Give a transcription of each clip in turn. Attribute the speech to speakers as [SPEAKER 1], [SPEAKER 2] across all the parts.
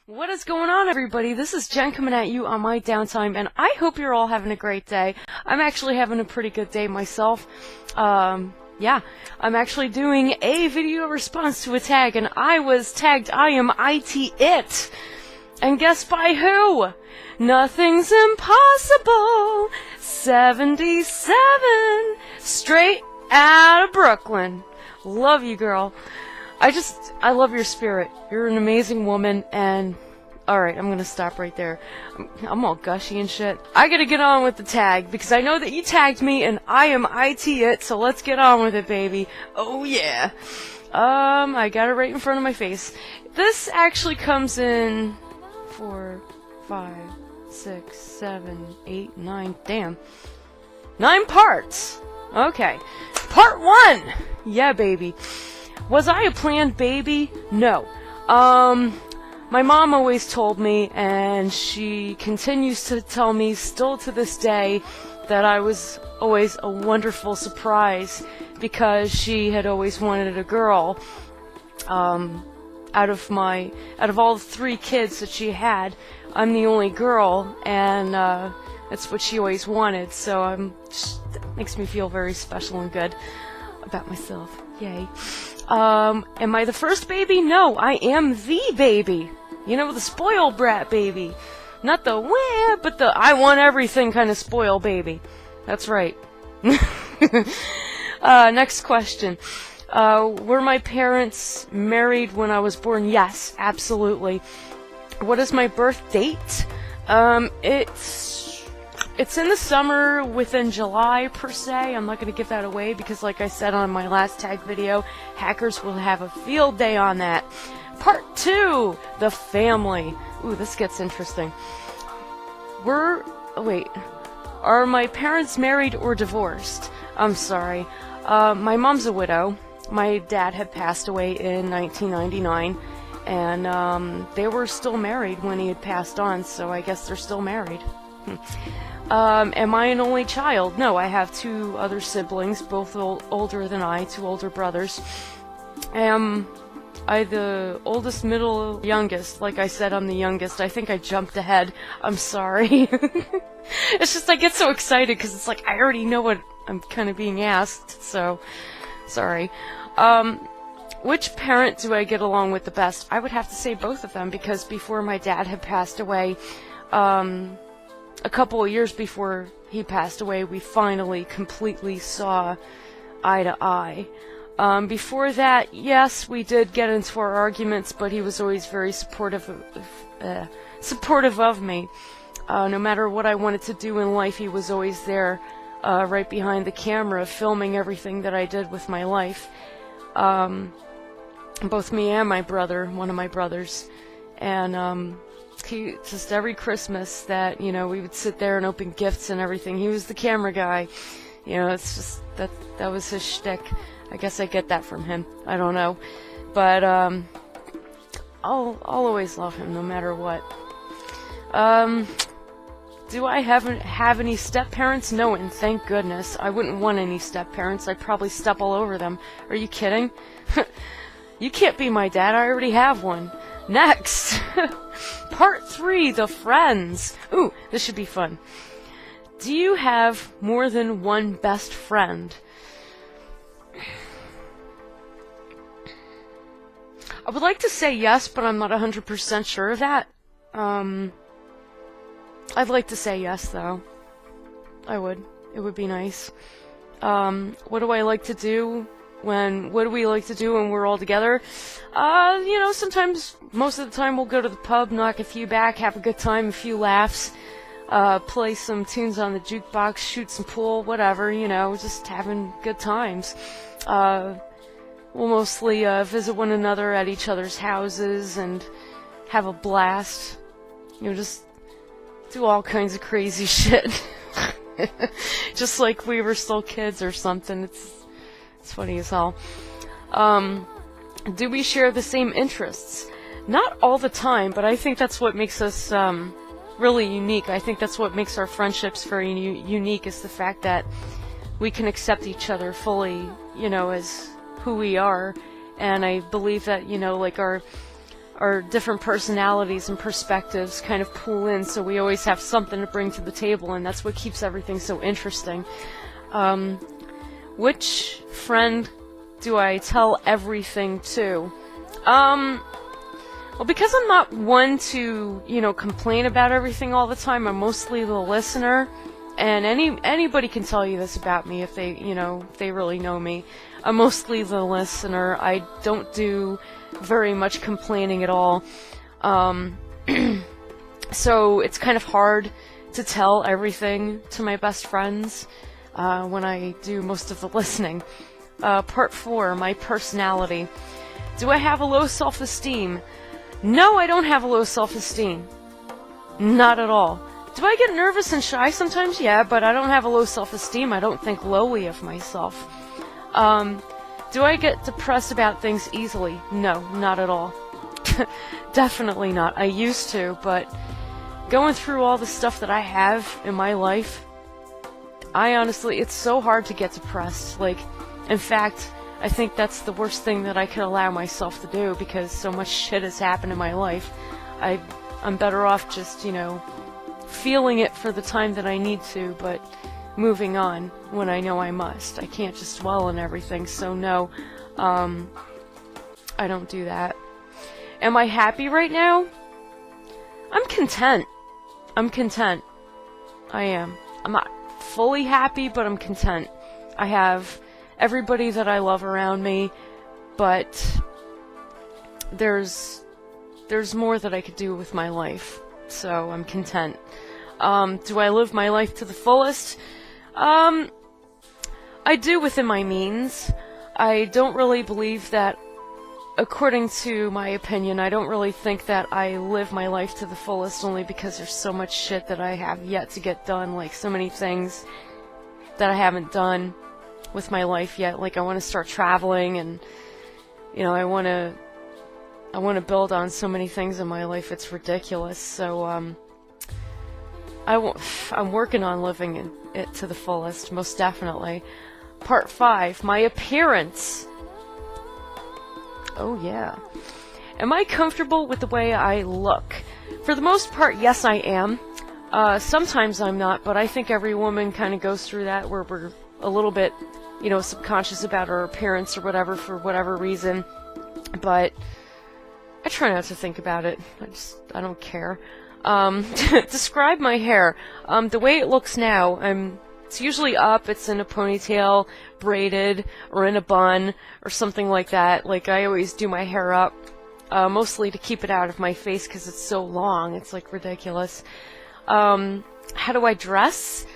[SPEAKER 1] What is going on, everybody? This is Jen coming at you on my downtime, and I hope you're all having a great day. I'm actually having a pretty good day myself. Yeah, I'm actually doing a video response to a tag, and I was tagged I am it. And guess by who? Nothing's impossible. 77, straight out of Brooklyn. Love you, girl. I love your spirit. You're an amazing woman, and alright, I'm gonna stop right there. I'm all gushy and shit. I gotta get on with the tag, because I know that you tagged me, and I am it, so let's get on with it, baby. Oh yeah. I got it right in front of my face. This actually comes in 4, 5, 6, 7, 8, 9, damn. 9 parts! Okay. Part 1! Yeah, baby. Was I a planned baby? No. My mom always told me, and she continues to tell me still to this day, that I was always a wonderful surprise because she had always wanted a girl. Out of all the 3 kids that she had, I'm the only girl, and that's what she always wanted, so that makes me feel very special and good about myself. Yay. Am I the first baby? No, I am the baby. You know, the spoiled brat baby. Not the wah, but the I want everything kind of spoiled baby. That's right. Next question. Were my parents married when I was born? Yes, absolutely. What is my birth date? It's in the summer within July, per se. I'm not going to give that away because, like I said on my last tag video, hackers will have a field day on that. Part 2, the family. Ooh, this gets interesting. Are my parents married or divorced? I'm sorry. My mom's a widow. My dad had passed away in 1999, and they were still married when he had passed on, so I guess they're still married. Am I an only child? No, I have 2 other siblings, both older than I, 2 older brothers. Am I the oldest, middle, youngest? Like I said, I'm the youngest. I think I jumped ahead. I'm sorry. It's just I get so excited because it's like I already know what I'm kind of being asked, so sorry. Which parent do I get along with the best? I would have to say both of them, because before my dad had passed away, a couple of years before he passed away, we finally completely saw eye to eye. Before that, yes, we did get into our arguments, but he was always very supportive of me. No matter what I wanted to do in life, he was always there, right behind the camera, filming everything that I did with my life. Both me and my brother, one of my brothers, and he just every Christmas that, you know, we would sit there and open gifts and everything. He was the camera guy. You know, it's just that was his shtick. I guess I get that from him. I don't know, but I'll always love him no matter what. Do I have any step parents? No, and thank goodness. I wouldn't want any step parents. I'd probably step all over them. Are you kidding? You can't be my dad. I already have one. Next! Part 3, the friends. Ooh, this should be fun. Do you have more than one best friend? I would like to say yes, but I'm not 100% sure of that. I'd like to say yes, though. I would. It would be nice. What do I like to do? What do we like to do when we're all together? You know, sometimes, most of the time, we'll go to the pub, knock a few back, have a good time, a few laughs, play some tunes on the jukebox, shoot some pool, whatever, you know, just having good times. We'll mostly visit one another at each other's houses and have a blast. You know, just do all kinds of crazy shit. Just like we were still kids or something. It's funny as hell. Do we share the same interests? Not all the time, but I think that's what makes us really unique. I think that's what makes our friendships very unique, is the fact that we can accept each other fully, you know, as who we are. And I believe that, you know, like our our different personalities and perspectives kind of pull in, so we always have something to bring to the table, and that's what keeps everything so interesting. Which friend do I tell everything to? Well, because I'm not one to, complain about everything all the time, I'm mostly the listener, and anybody can tell you this about me if they, if they really know me. I'm mostly the listener. I don't do very much complaining at all. So it's kind of hard to tell everything to my best friends when I do most of the listening. Part 4, my personality. Do I have a low self-esteem? No, I don't have a low self-esteem. Not at all. Do I get nervous and shy sometimes? Yeah, but I don't have a low self-esteem. I don't think lowly of myself. Do I get depressed about things easily? No, not at all. Definitely not. I used to, but going through all the stuff that I have in my life, it's so hard to get depressed. In fact, I think that's the worst thing that I could allow myself to do, because so much shit has happened in my life. I'm better off just, feeling it for the time that I need to, but moving on when I know I must. I can't just dwell on everything, so no, I don't do that. Am I happy right now? I'm content. I am. I'm not fully happy, but I'm content. I have everybody that I love around me, but there's more that I could do with my life, so I'm content. Do I live my life to the fullest? I do within my means. I don't really believe that, according to my opinion, I don't really think that I live my life to the fullest, only because there's so much shit that I have yet to get done, so many things that I haven't done with my life yet. I want to start traveling, and I want to build on so many things in my life, it's ridiculous. So I'm working on living it to the fullest, most definitely. Part 5, my appearance. Oh yeah. Am I comfortable with the way I look? For the most part, yes, I am. Sometimes I'm not, but I think every woman kind of goes through that, where we're a little bit, subconscious about our appearance or whatever, for whatever reason. But I try not to think about it. I don't care. Describe my hair. The way it looks now, it's usually up, it's in a ponytail, braided, or in a bun, or something like that. I always do my hair up, mostly to keep it out of my face, because it's so long, it's ridiculous. How do I dress?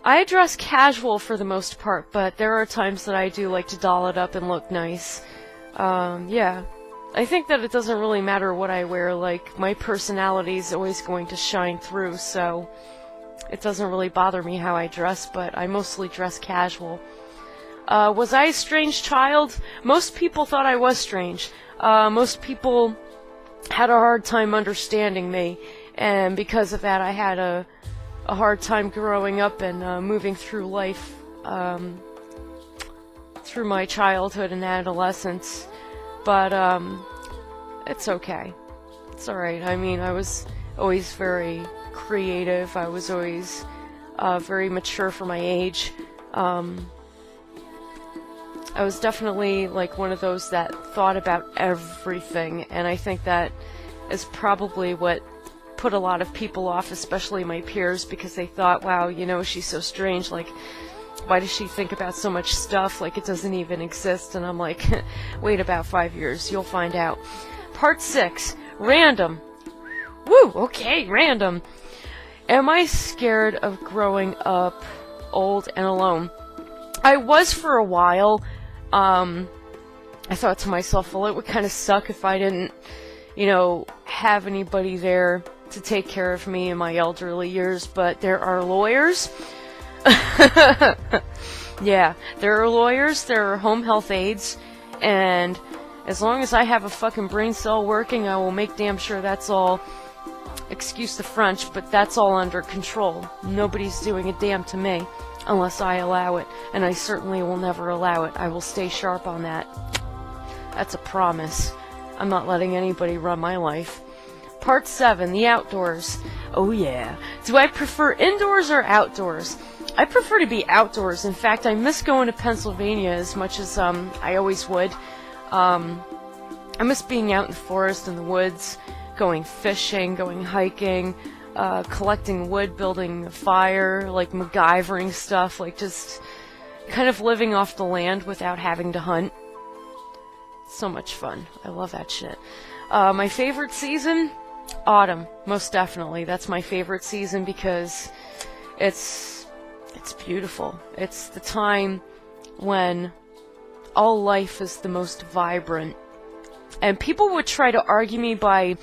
[SPEAKER 1] I dress casual for the most part, but there are times that I do like to doll it up and look nice. Yeah. I think that it doesn't really matter what I wear, my personality is always going to shine through, so it doesn't really bother me how I dress, but I mostly dress casual. Was I a strange child? Most people thought I was strange. Most people had a hard time understanding me, and because of that I had a hard time growing up and moving through life, through my childhood and adolescence. But it's okay. It's alright. I was always very creative. I was always very mature for my age. I was definitely one of those that thought about everything, and I think that is probably what put a lot of people off, especially my peers, because they thought, wow, she's so strange, why does she think about so much stuff, it doesn't even exist? And I'm like, wait about 5 years, you'll find out. Part 6, random. Woo, okay, random. Am I scared of growing up old and alone? I was for a while. I thought to myself, well, it would kind of suck if I didn't, have anybody there to take care of me in my elderly years, but there are lawyers. Yeah, there are lawyers, there are home health aides, and as long as I have a fucking brain cell working, I will make damn sure that's all, excuse the French, but that's all under control. Nobody's doing a damn to me, unless I allow it, and I certainly will never allow it. I will stay sharp on that. That's a promise. I'm not letting anybody run my life. Part 7, the outdoors. Oh yeah. Do I prefer indoors or outdoors? I prefer to be outdoors. In fact, I miss going to Pennsylvania as much as I always would. I miss being out in the forest, in the woods, going fishing, going hiking, collecting wood, building a fire, like MacGyvering stuff, like just kind of living off the land without having to hunt. So much fun. I love that shit. My favorite season? Autumn, most definitely. That's my favorite season because it's beautiful. It's the time when all life is the most vibrant. And people would try to argue me by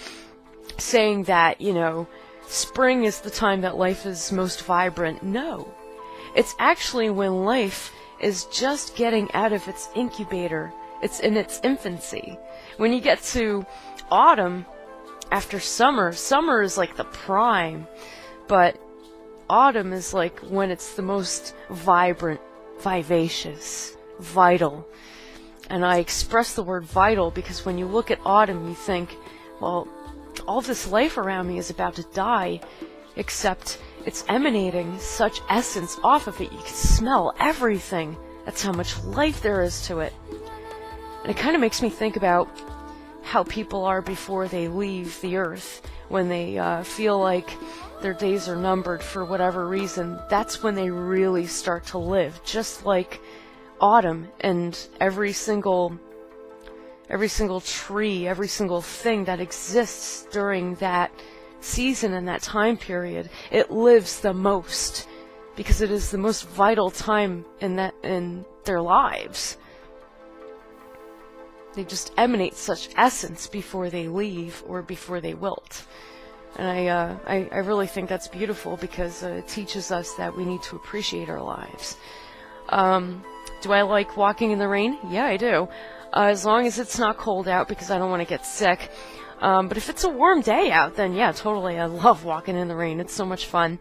[SPEAKER 1] saying that, you know, spring is the time that life is most vibrant. No. It's actually when life is just getting out of its incubator. It's in its infancy. When you get to autumn, after summer is like the prime, but autumn is like when it's the most vibrant, vivacious, vital. And I express the word vital because when you look at autumn, you think, well, all this life around me is about to die, except it's emanating such essence off of it. You can smell everything. That's how much life there is to it. And it kind of makes me think about how people are before they leave the earth, when they feel like their days are numbered for whatever reason. That's when they really start to live, just like autumn, and every single tree, every single thing that exists during that season and that time period, it lives the most because it is the most vital time in their lives. They just emanate such essence before they leave or before they wilt. And I really think that's beautiful because it teaches us that we need to appreciate our lives. Do I like walking in the rain? Yeah, I do. As long as it's not cold out because I don't want to get sick. But if it's a warm day out, then yeah, totally. I love walking in the rain. It's so much fun.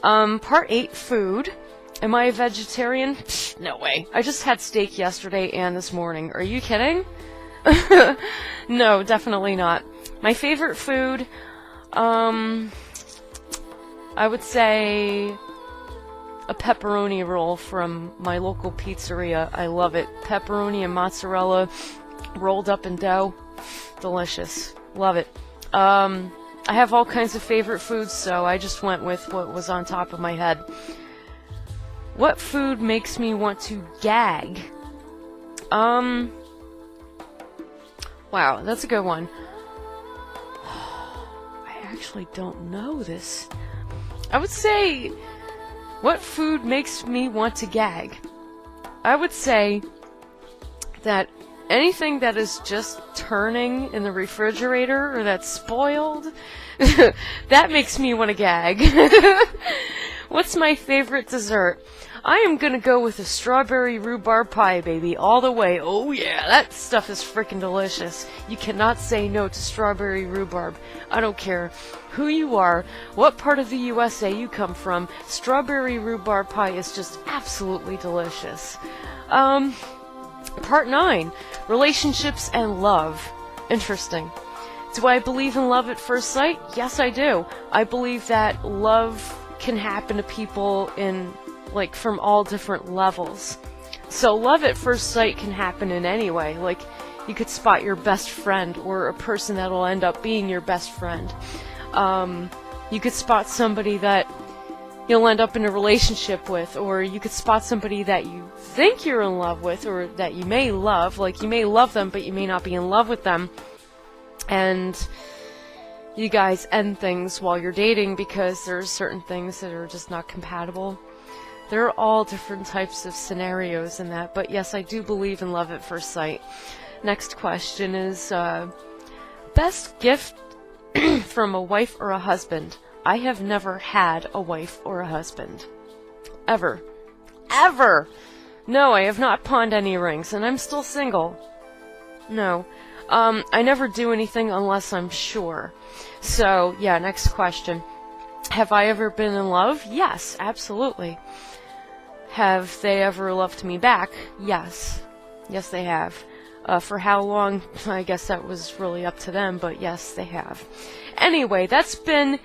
[SPEAKER 1] Part 8, food. Am I a vegetarian? Psh, no way. I just had steak yesterday and this morning. Are you kidding? No, definitely not. My favorite food, I would say a pepperoni roll from my local pizzeria. I love it. Pepperoni and mozzarella rolled up in dough. Delicious. Love it. I have all kinds of favorite foods, so I just went with what was on top of my head. What food makes me want to gag? Wow, that's a good one. I actually don't know this. I would say, what food makes me want to gag? I would say that anything that is just turning in the refrigerator or that's spoiled, that makes me want to gag. What's my favorite dessert? I am gonna go with a strawberry rhubarb pie, baby, all the way. Oh yeah, that stuff is freaking delicious. You cannot say no to strawberry rhubarb. I don't care who you are, what part of the USA you come from, strawberry rhubarb pie is just absolutely delicious. Part 9, relationships and love. Interesting. Do I believe in love at first sight? Yes, I do. I believe that love can happen to people in, like, from all different levels. So love at first sight can happen in any way. Like, you could spot your best friend or a person that'll end up being your best friend. You could spot somebody that you'll end up in a relationship with, or you could spot somebody that you think you're in love with, or that you may love. Like, you may love them, but you may not be in love with them. And you guys end things while you're dating because there's certain things that are just not compatible. There are all different types of scenarios in that, but yes, I do believe in love at first sight. Next question is, best gift from a wife or a husband? I have never had a wife or a husband. Ever. Ever! No, I have not pawned any rings, and I'm still single. No. I never do anything unless I'm sure. So, yeah, next question. Have I ever been in love? Yes, absolutely. Have they ever loved me back? Yes. Yes, they have. For how long, I guess that was really up to them, but yes, they have. Anyway, that's been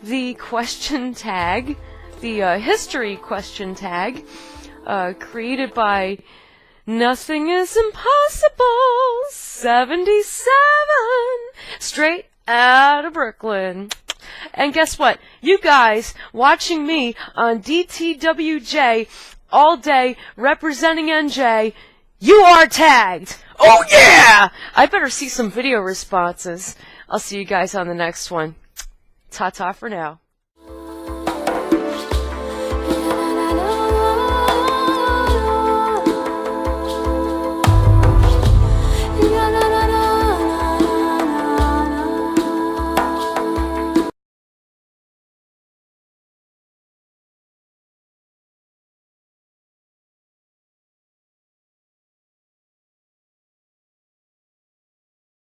[SPEAKER 1] the question tag, the history question tag, created by Nothing is Impossible 77, straight out of Brooklyn. And guess what? You guys watching me on DTWJ all day representing NJ, you are tagged! Oh yeah! I better see some video responses. I'll see you guys on the next one. Ta-ta for now.